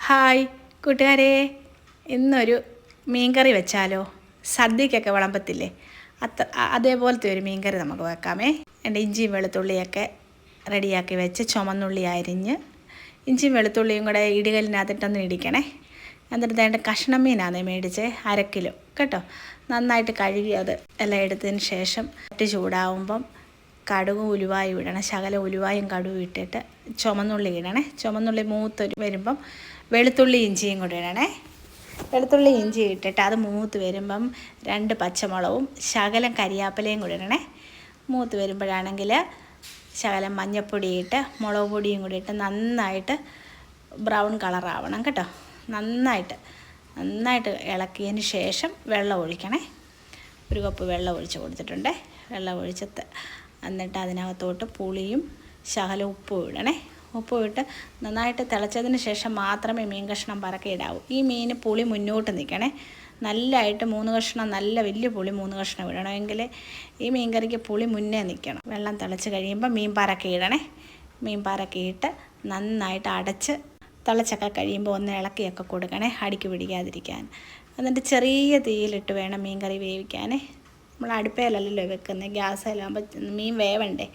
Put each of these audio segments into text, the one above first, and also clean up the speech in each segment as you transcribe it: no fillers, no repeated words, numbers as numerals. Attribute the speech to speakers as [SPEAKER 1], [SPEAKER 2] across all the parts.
[SPEAKER 1] Hi കൂട്ടുകാരെ, ഇന്നൊരു മീൻകറി വെച്ചാലോ? സദ്യക്കൊക്കെ വിളമ്പത്തില്ലേ, അതേപോലത്തെ ഒരു മീൻകറി നമുക്ക് വെക്കാമേ. എൻ്റെ ഇഞ്ചിയും വെളുത്തുള്ളിയൊക്കെ റെഡിയാക്കി വെച്ച് ചുമന്നുള്ളി അരിഞ്ഞ് ഇഞ്ചിയും വെളുത്തുള്ളിയും കൂടെ ഇടികലിനകത്തിട്ടൊന്ന് ഇടിക്കണേ. എന്നിട്ട് അതിൻ്റെ കഷ്ണം മീനാണ് മേടിച്ച് 1/2 കിലോ കേട്ടോ. നന്നായിട്ട് കഴുകി അത് എല്ലാം എടുത്തതിന് ശേഷം ചൂടാവുമ്പം കടുകും ഉലുവായും ഇടണം. ശകലം ഉലുവായും കടുകും ഇട്ടിട്ട് ചുമന്നുള്ളി ഇടണേ. ചുമന്നുള്ളി മൂത്ത് വരുമ്പം വെളുത്തുള്ളി ഇഞ്ചിയും കൂടി ഇടണേ. വെളുത്തുള്ളി ഇഞ്ചി ഇട്ടിട്ട് അത് മൂത്ത് വരുമ്പം 2 പച്ചമുളകും ശകലം കരിയാപ്പിലയും കൂടി ഇടണേ. മൂത്ത് വരുമ്പോഴാണെങ്കിൽ ശകലം മഞ്ഞൾപ്പൊടി ഇട്ട് മുളക് പൊടിയും കൂടി ഇട്ട് നന്നായിട്ട് ബ്രൗൺ കളറാവണം കേട്ടോ. നന്നായിട്ട് ഇളക്കിയതിന് ശേഷം വെള്ളം ഒഴിക്കണേ. 1 കപ്പ് വെള്ളം ഒഴിച്ച് കൊടുത്തിട്ടുണ്ട്. വെള്ളം ഒഴിച്ച് എന്നിട്ട് അതിനകത്തോട്ട് പുളിയും ശകലം ഉപ്പും ഇടണേ. ഉപ്പും ഇട്ട് നന്നായിട്ട് തിളച്ചതിന് ശേഷം മാത്രമേ മീൻ കഷ്ണം പറക്കി ഇടാവൂ. ഈ മീൻ പുളി മുന്നോട്ട് നിൽക്കണേ. നല്ലതായിട്ട് 3 കഷ്ണം, നല്ല വലിയ പുളി 3 കഷ്ണം ഇടണമെങ്കിൽ ഈ മീൻ കറിക്ക് പുളി മുന്നേ നിൽക്കണം. വെള്ളം തിളച്ച് കഴിയുമ്പോൾ മീൻ പറക്കി ഇടണേ. മീൻ പറക്കിയിട്ട് നന്നായിട്ട് അടച്ച് തിളച്ചൊക്കെ കഴിയുമ്പോൾ ഒന്ന് ഇളക്കിയൊക്കെ കൊടുക്കണേ, അടിക്ക് പിടിക്കാതിരിക്കാൻ. എന്നിട്ട് ചെറിയ തീയിലിട്ട് വേണം മീൻ കറി വേവിക്കാൻ. നമ്മൾ അടുപ്പയിലല്ലോ വെക്കുന്നത്, ഗ്യാസിലാകുമ്പോൾ മീൻ വേവണ്ടേ.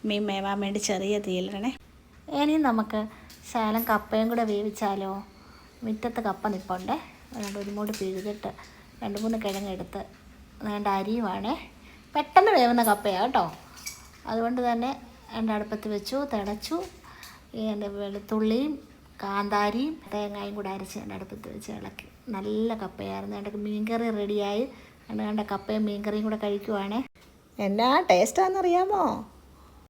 [SPEAKER 1] മീൻ വേവാൻ വേണ്ടി ചെറിയ തീയിലിടണേ. ഇനി നമുക്ക് ശകലം കപ്പയും കൂടെ വേവിച്ചാലോ? മുറ്റത്ത് കപ്പ നിൽപ്പുണ്ടേ. അതുകൊണ്ട് ഒരു മൂടി പിഴുതിട്ട് 2-3 കിഴങ്ങെടുത്ത് വേണ്ട അരിയുവാണേ. പെട്ടെന്ന് വേവുന്ന കപ്പയാണ് കേട്ടോ. അതുകൊണ്ട് തന്നെ എൻ്റെ അടുപ്പത്ത് വെച്ചു, തിളച്ചു. എൻ്റെ വെളുത്തുള്ളിയും കാന്താരിയും തേങ്ങയും കൂടെ അരച്ച് എൻ്റെ അടുപ്പത്ത് വെച്ച് ഇളക്കി. നല്ല കപ്പയായിരുന്നു. എൻ്റെ മീൻകറി റെഡിയായി. എൻ്റെ കപ്പയും മീൻകറിയും കൂടെ കഴിക്കുവാണേ. എന്നാ ടേസ്റ്റാണെന്നറിയാമോ?